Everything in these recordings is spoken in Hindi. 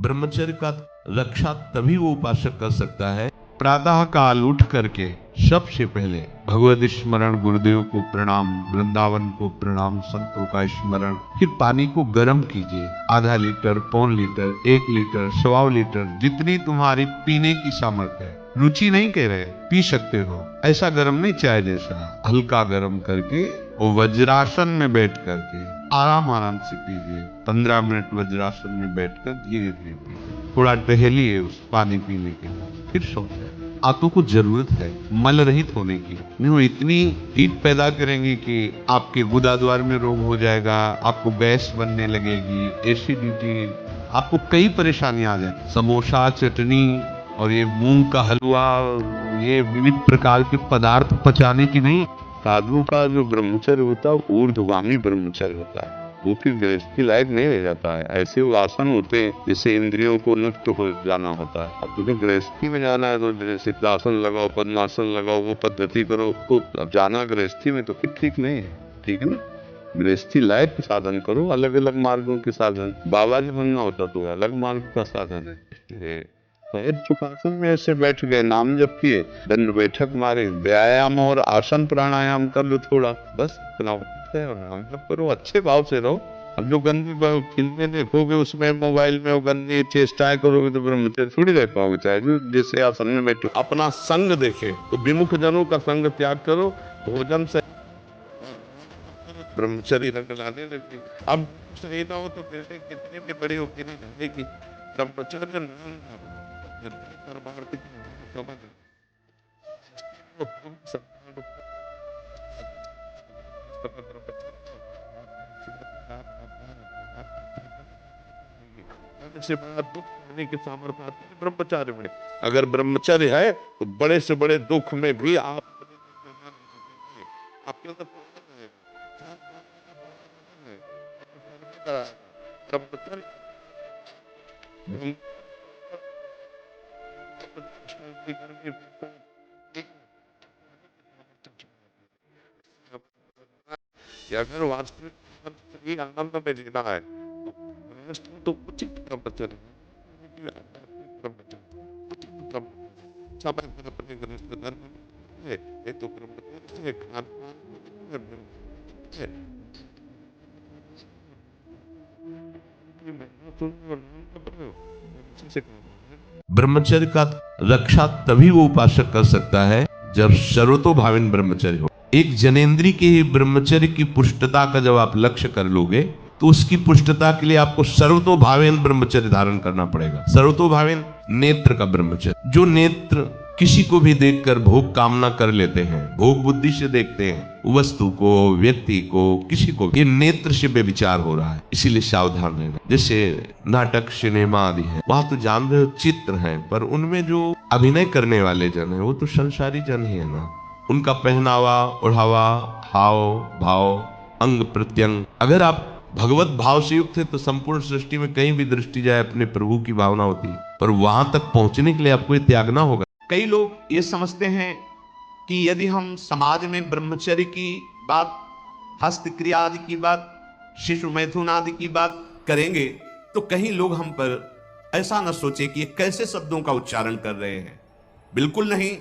ब्रह्मचर्य का रक्षा तभी वो उपासक कर सकता है प्रातः काल उठ करके सबसे पहले भगवत स्मरण, गुरुदेव को प्रणाम, वृंदावन को प्रणाम, संतों का स्मरण। फिर पानी को गर्म कीजिए, आधा लीटर, पौन लीटर, 1 लीटर, 1.25 लीटर, जितनी तुम्हारी पीने की सामर्थ्य है। रुचि नहीं कह रहे, पी सकते हो। ऐसा गर्म नहीं, चाय जैसा, हल्का गर्म करके वो वज्रासन में बैठ करके आराम से पीजिए। 15 मिनट वज्रासन में बैठकर धीरे धीरे पीजिए। थोड़ा टहलिए उस पानी पीने के लिए, फिर सो जाए। आपको कुछ जरूरत है मल रहित होने की, नहीं वो इतनी हीट पैदा करेंगी कि आपके गुदाद्वार में रोग हो जाएगा, आपको गैस बनने लगेगी, एसिडिटी, आपको कई परेशानियां आ जाए। समोसा, चटनी और ये मूंग का हलवा, ये विविध प्रकार के पदार्थ पचाने की नहीं। साधु का जो ब्रह्मचर्य होता है ऊर्ध्वगामी ब्रह्मचर्य होता है, वो फिर गृहस्थी लायक नहीं रह जाता है। ऐसे वो आसन होते हैं जिससे इंद्रियों को नष्ट हो जाना होता है। अब तुम्हें गृहस्थी में जाना है तो सिद्धासन लगाओ, पद्मासन लगाओ, वो पद्धति करो। तो अब जाना गृहस्थी में तो फिर ठीक नहीं है, ठीक है ना। गृहस्थी लायक साधन करो, अलग अलग मार्गों के साधन। बाबा जी बनना होता तो अलग मार्ग का साधन है। पैर चुकासन में ऐसे बैठ गए, नाम जप किए, दंड बैठक मारे, व्यायाम और आसन प्राणायाम कर लो थोड़ा, बस इतना है। और नाम जप करो, अच्छे भाव से रहो। अब जो गंदी फिल्में देखोगे, उसमें मोबाइल में वो गंदी चेष्टाएं करोगे तो ब्रह्मचर्य थोड़ी रह पाओगे। चाहे जो जैसे आसन में बैठो, अपना संग देखे तो विमुख जनों का संग त्याग करो। भोजन से ब्रह्मचर्य रंग लाने लगे। अब सही ना हो तो कैसे, कितने भी बड़ी होगी नहीं रहेगी। ब्रह्मचर्य से बड़ा दुख सहने की सामर्थ्य आती है ब्रह्मचार्य में। अगर ब्रह्मचर्य है तो बड़े से बड़े दुख में भी आपके अंदर ब्रह्मचर्य अगर वास्तविक आनंद में जीना है तो उचित ब्रह्मचर्य, समय पर अपने गृहस्थ धर्म है तो ब्रह्मचर्य ब्रह्मचर्य का रक्षा तभी वो उपासक कर सकता है जब सर्वतोभावेन ब्रह्मचर्य हो। एक जनेंद्री के ब्रह्मचर्य की पुष्टता का जब आप लक्ष्य कर लोगे तो उसकी पुष्टता के लिए आपको सर्वतोभावेन ब्रह्मचर्य धारण करना पड़ेगा। सर्वतोभावेन नेत्र का ब्रह्मचर्य, जो नेत्र किसी को भी देखकर भोग कामना कर लेते हैं, भोग बुद्धि से देखते हैं वस्तु को, व्यक्ति को, किसी को, ये नेत्र से बेविचार हो रहा है, इसीलिए सावधान रहना। जैसे नाटक, सिनेमा आदि है, वहां तो जान रहे हो चित्र हैं, पर उनमें जो अभिनय करने वाले जन है वो तो संसारी जन ही है ना। उनका पहनावा, ओढ़ावा, हाव भाव, अंग प्रत्यंग, अगर आप भगवत भाव से युक्त है तो संपूर्ण सृष्टि में कहीं भी दृष्टि जाए अपने प्रभु की भावना होती है। पर वहां तक पहुंचने के लिए आपको ये त्यागना होगा। कई लोग ये समझते हैं कि यदि हम समाज में ब्रह्मचर्य की बात, हस्तक्रिया आदि की बात, शिशु मैथुन आदि की बात करेंगे तो कहीं लोग हम पर ऐसा न सोचे कि ये कैसे शब्दों का उच्चारण कर रहे हैं। बिल्कुल नहीं,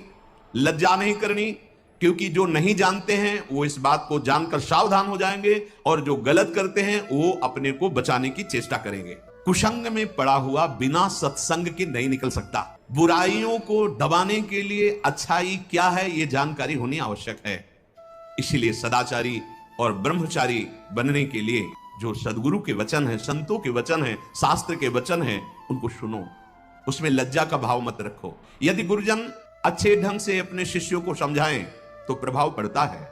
लज्जा नहीं करनी, क्योंकि जो नहीं जानते हैं वो इस बात को जानकर सावधान हो जाएंगे और जो गलत करते हैं वो अपने को बचाने की चेष्टा करेंगे। कुसंग में पड़ा हुआ बिना सत्संग के नहीं निकल सकता। बुराइयों को दबाने के लिए अच्छाई क्या है ये जानकारी होनी आवश्यक है। इसीलिए सदाचारी और ब्रह्मचारी बनने के लिए जो सदगुरु के वचन है, संतों के वचन है, शास्त्र के वचन है, उनको सुनो, उसमें लज्जा का भाव मत रखो। यदि गुरुजन अच्छे ढंग से अपने शिष्यों को समझाएं तो प्रभाव पड़ता है।